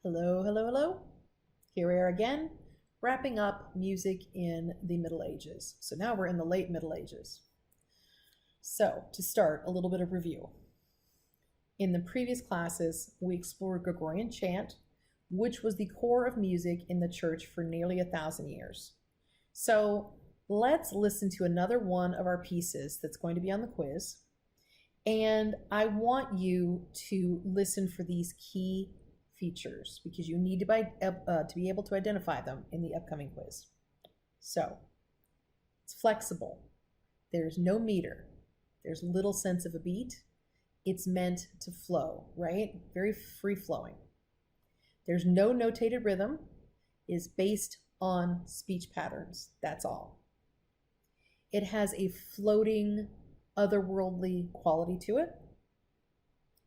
Hello, hello, hello. Here we are again, wrapping up music in the Middle Ages. So now we're in the late Middle Ages. So to start, a little bit of review. In the previous classes, we explored Gregorian chant, which was the core of music in the church for nearly 1,000 years. So let's listen to another one of our pieces that's going to be on the quiz. And I want you to listen for these key features because you need to be able to identify them in the upcoming quiz. So it's flexible. There's no meter. There's little sense of a beat. It's meant to flow, right? Very free flowing. There's no notated rhythm. It is based on speech patterns. That's all. It has a floating, otherworldly quality to it.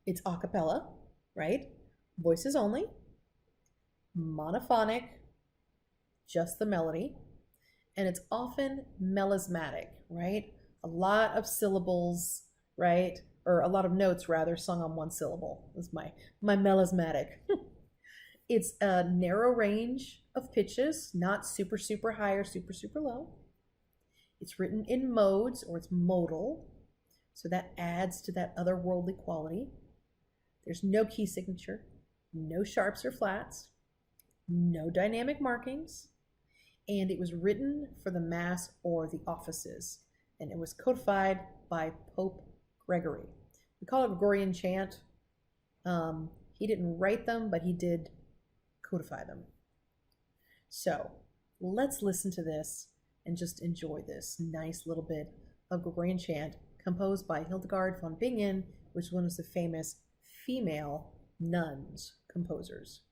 It's a cappella, right? Voices only, monophonic, just the melody, and it's often melismatic, right? A lot of syllables, right? Or a lot of notes rather sung on one syllable. That's my melismatic. It's a narrow range of pitches, not super, super high or super, super low. It's written in modes, or it's modal, so that adds to that otherworldly quality. There's no key signature, no sharps or flats, no dynamic markings, and it was written for the Mass or the offices, and it was codified by Pope Gregory. We call it Gregorian chant. He didn't write them, but he did codify them. So let's listen to this and just enjoy this nice little bit of Gregorian chant composed by Hildegard von Bingen, which was one of the famous female nuns composers.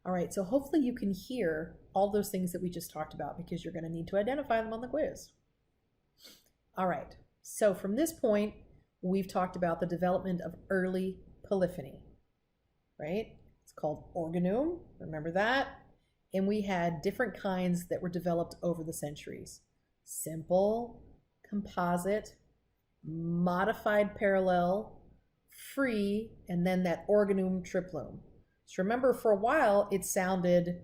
All right, so hopefully you can hear all those things that we just talked about because you're going to need to identify them on the quiz. All right, so from this point, we've talked about the development of early polyphony, right? It's called organum, remember that? And we had different kinds that were developed over the centuries. Simple, composite, modified parallel, free, and then that organum triplum. So remember, for a while, it sounded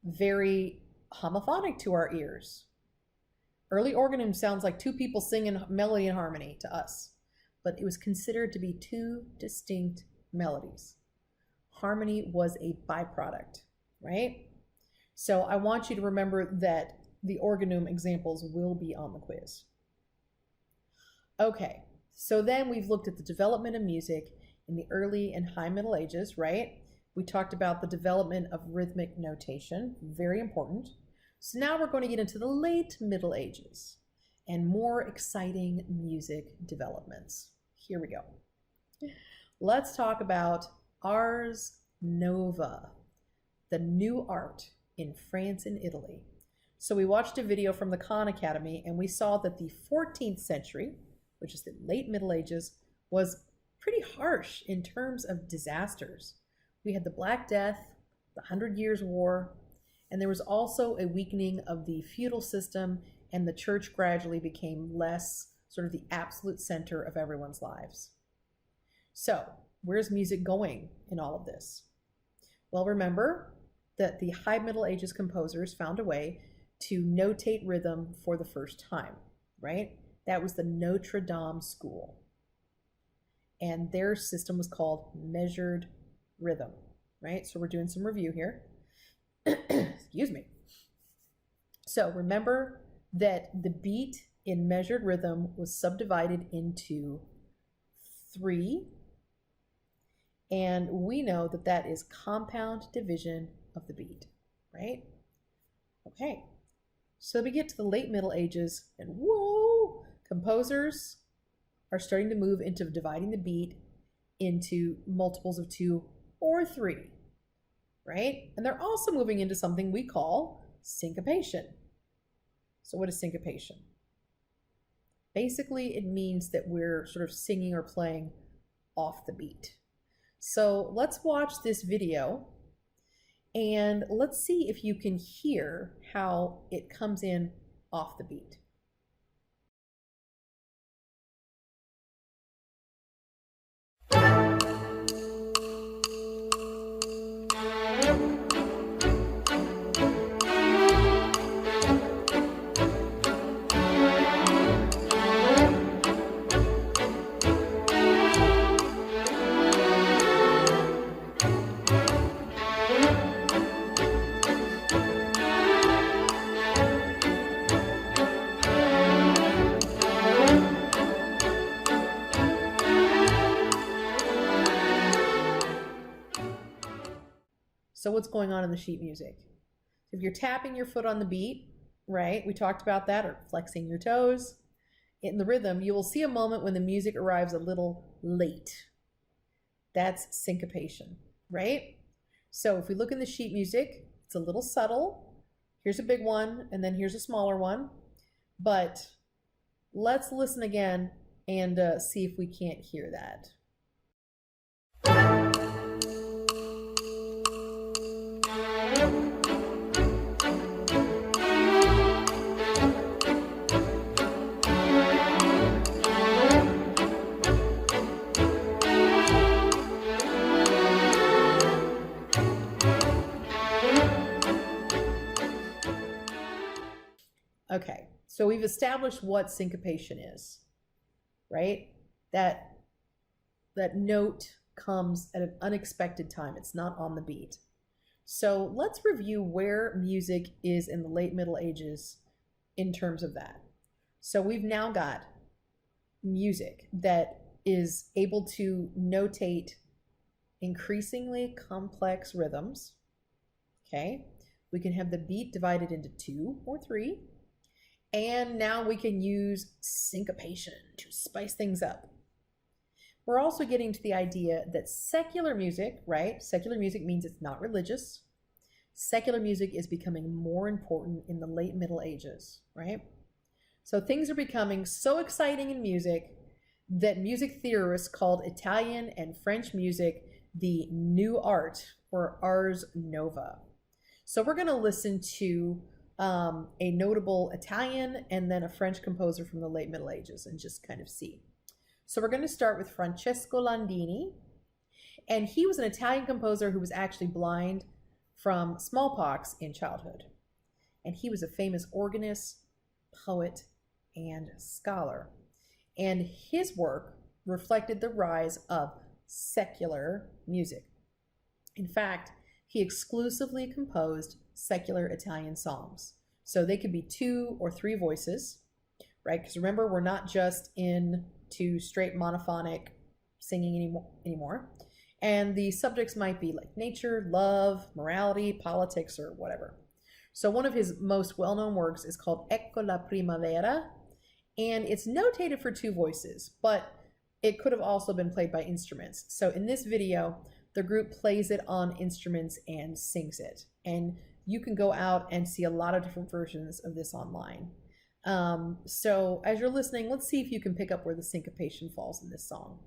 very homophonic to our ears. Early organum sounds like two people singing melody and harmony to us, but it was considered to be two distinct melodies. Harmony was a byproduct, right? So I want you to remember that the organum examples will be on the quiz. Okay, so then we've looked at the development of music in the early and high Middle Ages, right? We talked about the development of rhythmic notation, very important. So now we're going to get into the late Middle Ages and more exciting music developments. Here we go. Let's talk about Ars Nova, the new art in France and Italy. So we watched a video from the Khan Academy and we saw that the 14th century, which is the late Middle Ages, was pretty harsh in terms of disasters. We had the Black Death, the 100 Years' War, and there was also a weakening of the feudal system, and the church gradually became less sort of the absolute center of everyone's lives. So, where's music going in all of this? Well, remember that the High Middle Ages composers found a way to notate rhythm for the first time, right? That was the Notre Dame school. And their system was called measured rhythm, right? So we're doing some review here. Excuse me. So remember that the beat in measured rhythm was subdivided into 3, and we know that that is compound division of the beat, right? Okay, so we get to the late Middle Ages, and whoa, composers are starting to move into dividing the beat into multiples of 2 or 3, right? And they're also moving into something we call syncopation. So what is syncopation? Basically, it means that we're sort of singing or playing off the beat. So let's watch this video and let's see if you can hear how it comes in off the beat. So what's going on in the sheet music? If you're tapping your foot on the beat, right, we talked about that, or flexing your toes, in the rhythm, you will see a moment when the music arrives a little late. That's syncopation, right? So if we look in the sheet music, it's a little subtle. Here's a big one, and then here's a smaller one. But let's listen again and see if we can't hear that. Okay, so we've established what syncopation is, right? That note comes at an unexpected time. It's not on the beat. So let's review where music is in the late Middle Ages in terms of that. So we've now got music that is able to notate increasingly complex rhythms, okay? We can have the beat divided into 2 or 3. And now we can use syncopation to spice things up. We're also getting to the idea that secular music, right? Secular music means it's not religious. secular music is becoming more important in the late Middle Ages, right? So things are becoming so exciting in music that music theorists called Italian and French music the new art, or ars nova. So we're going to listen to a notable Italian and then a French composer from the late Middle Ages and just kind of see. So we're going to start with Francesco Landini. And he was an Italian composer who was actually blind from smallpox in childhood. And he was a famous organist, poet, and scholar. And his work reflected the rise of secular music. In fact, he exclusively composed secular Italian songs. So they could be 2 or 3 voices, right? Because remember, we're not just into straight monophonic singing anymore. And the subjects might be like nature, love, morality, politics, or whatever. So one of his most well-known works is called Ecco la Primavera, and it's notated for 2 voices, but it could have also been played by instruments. So in this video, the group plays it on instruments and sings it. And you can go out and see a lot of different versions of this online. So as you're listening, let's see if you can pick up where the syncopation falls in this song.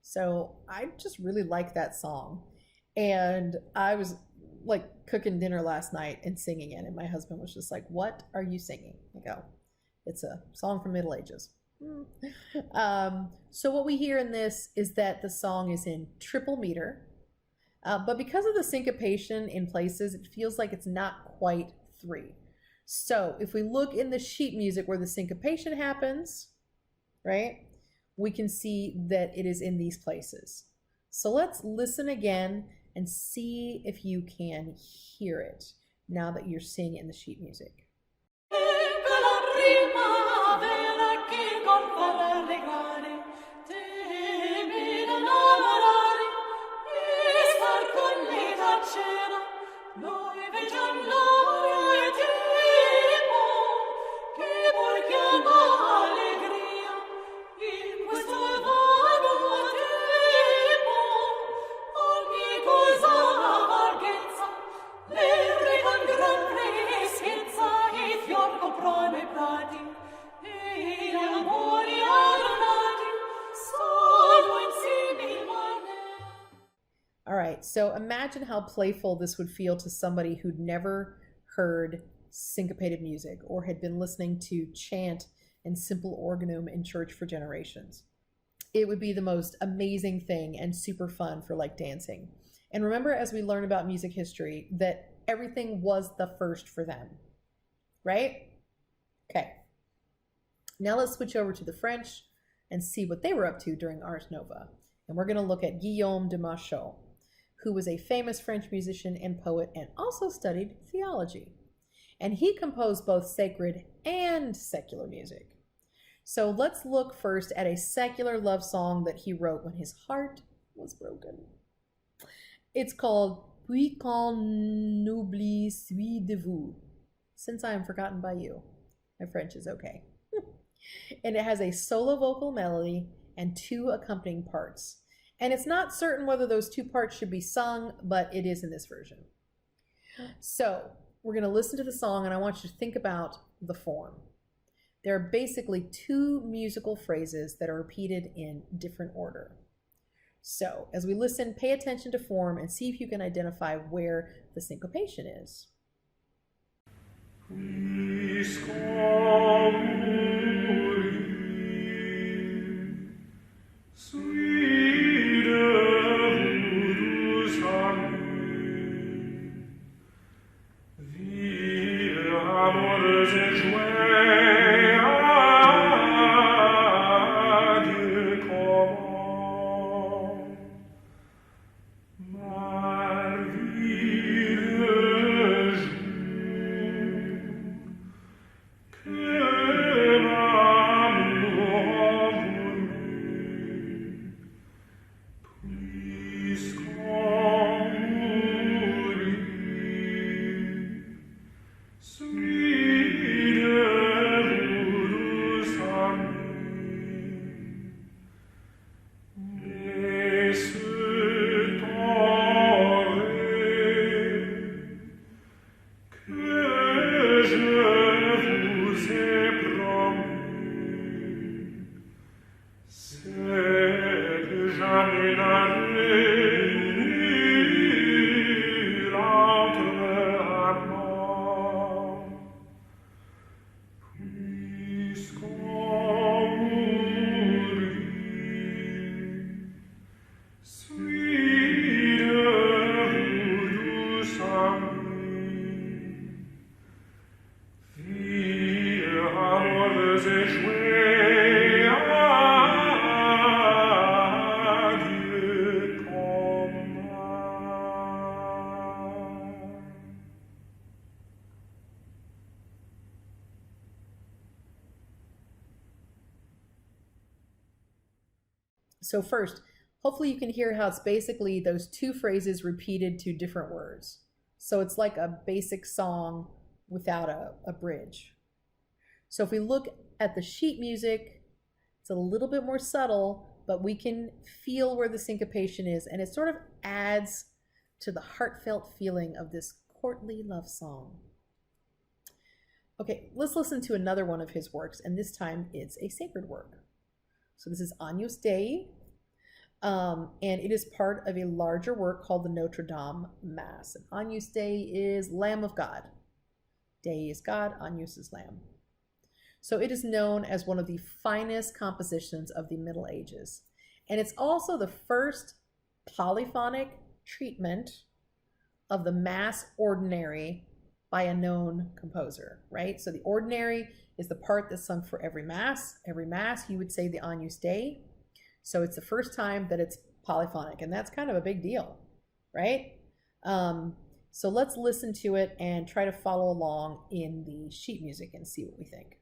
So I just really like that song. And I was like cooking dinner last night and singing it. And my husband was just like, "What are you singing?" I go, "It's a song from Middle Ages." So what we hear in this is that the song is in triple meter. But because of the syncopation in places, it feels like it's not quite 3. So if we look in the sheet music where the syncopation happens, right, we can see that it is in these places. So let's listen again and see if you can hear it now that you're seeing it in the sheet music. So imagine how playful this would feel to somebody who'd never heard syncopated music or had been listening to chant and simple organum in church for generations. It would be the most amazing thing and super fun for like dancing. And remember, as we learn about music history, that everything was the first for them, right? Okay. Now let's switch over to the French and see what they were up to during Ars Nova. And we're going to look at Guillaume de Machaut, who was a famous French musician and poet and also studied theology. And he composed both sacred and secular music. So let's look first at a secular love song that he wrote when his heart was broken. It's called Puis qu'on n'oublie suis de vous, Since I Am Forgotten by You. My French is okay. And it has a solo vocal melody and 2 accompanying parts. And it's not certain whether those 2 parts should be sung, but it is in this version. So we're going to listen to the song, and I want you to think about the form. There are basically 2 musical phrases that are repeated in different order. So as we listen, pay attention to form and see if you can identify where the syncopation is. So first, hopefully you can hear how it's basically those 2 phrases repeated to different words. So it's like a basic song without a bridge. So if we look at the sheet music, it's a little bit more subtle, but we can feel where the syncopation is, and it sort of adds to the heartfelt feeling of this courtly love song. Okay, let's listen to another one of his works, and this time it's a sacred work. So this is Agnus Dei, and it is part of a larger work called the Notre Dame Mass. And Agnus Dei is Lamb of God. Dei is God, Agnus is Lamb. So it is known as one of the finest compositions of the Middle Ages. And it's also the first polyphonic treatment of the Mass ordinary by a known composer, right? So the ordinary is the part that's sung for every Mass. Every Mass, you would say the Agnus Dei. So it's the first time that it's polyphonic, and that's kind of a big deal, right? So let's listen to it and try to follow along in the sheet music and see what we think.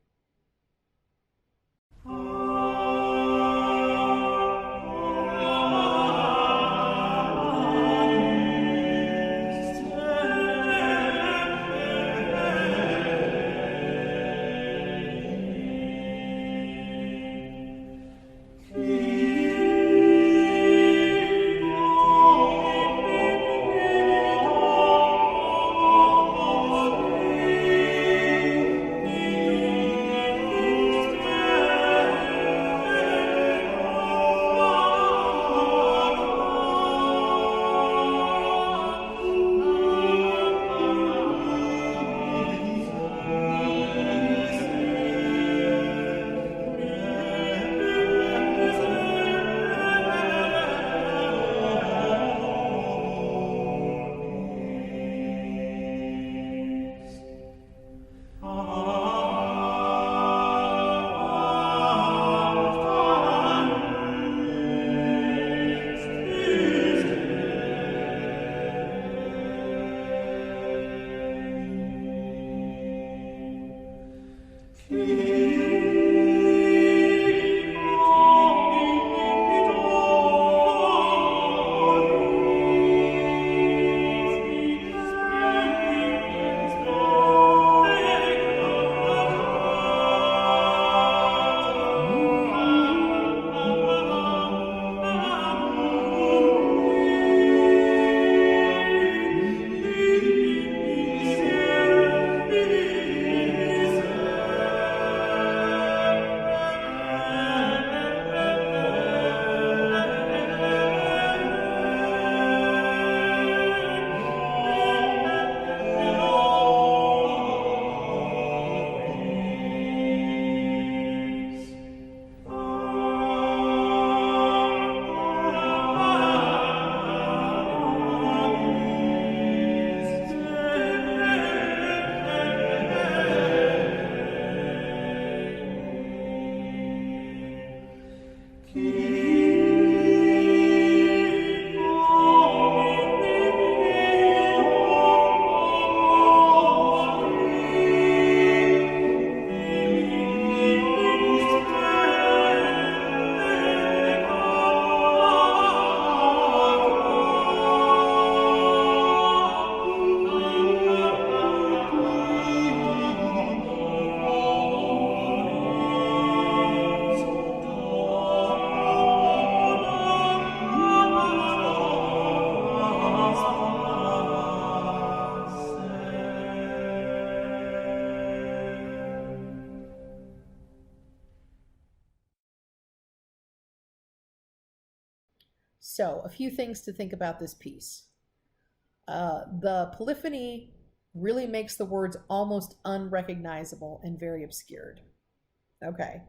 So, a few things to think about this piece. The polyphony really makes the words almost unrecognizable and very obscured. Okay,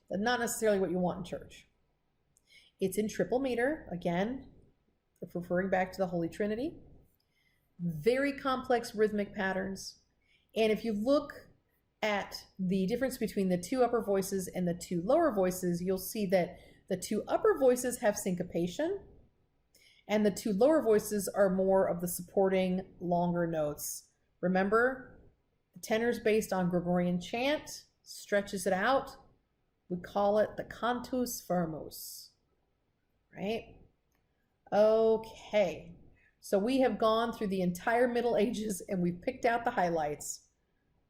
that's not necessarily what you want in church. It's in triple meter, again, referring back to the Holy Trinity. Very complex rhythmic patterns. And if you look at the difference between the two upper voices and the two lower voices, you'll see that the two upper voices have syncopation, and the two lower voices are more of the supporting longer notes. Remember, the tenor is based on Gregorian chant, stretches it out. We call it the cantus firmus, right? Okay, so we have gone through the entire Middle Ages and we've picked out the highlights.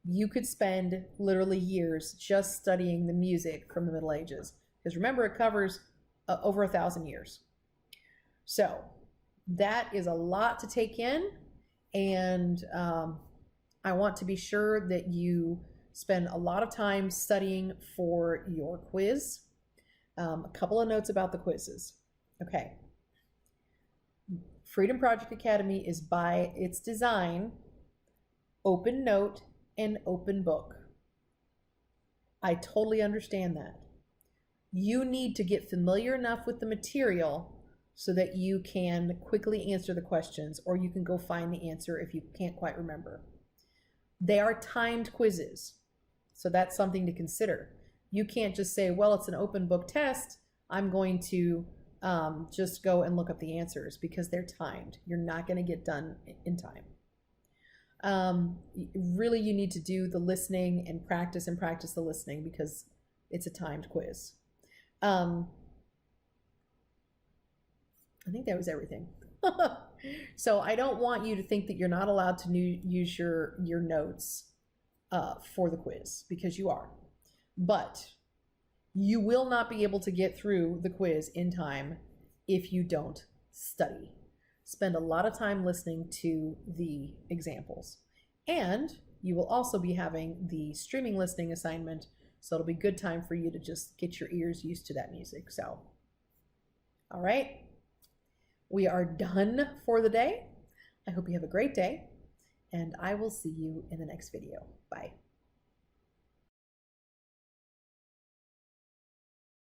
You could spend literally years just studying the music from the Middle Ages. Because remember, it covers over 1,000 years. So that is a lot to take in. And I want to be sure that you spend a lot of time studying for your quiz. A couple of notes about the quizzes. Okay. Freedom Project Academy is by its design, open note and open book. I totally understand that. You need to get familiar enough with the material so that you can quickly answer the questions, or you can go find the answer if you can't quite remember. They are timed quizzes, so that's something to consider. You can't just say, well, it's an open book test, I'm going to just go and look up the answers, because they're timed. You're not going to get done in time. Really, you need to do the listening and practice the listening, because it's a timed quiz. I think that was everything. So I don't want you to think that you're not allowed to use your notes for the quiz, because you are. But you will not be able to get through the quiz in time if you don't study. Spend a lot of time listening to the examples. And you will also be having the streaming listening assignment, so it'll be good time for you to just get your ears used to that music. So, all right, we are done for the day. I hope you have a great day, and I will see you in the next video. Bye.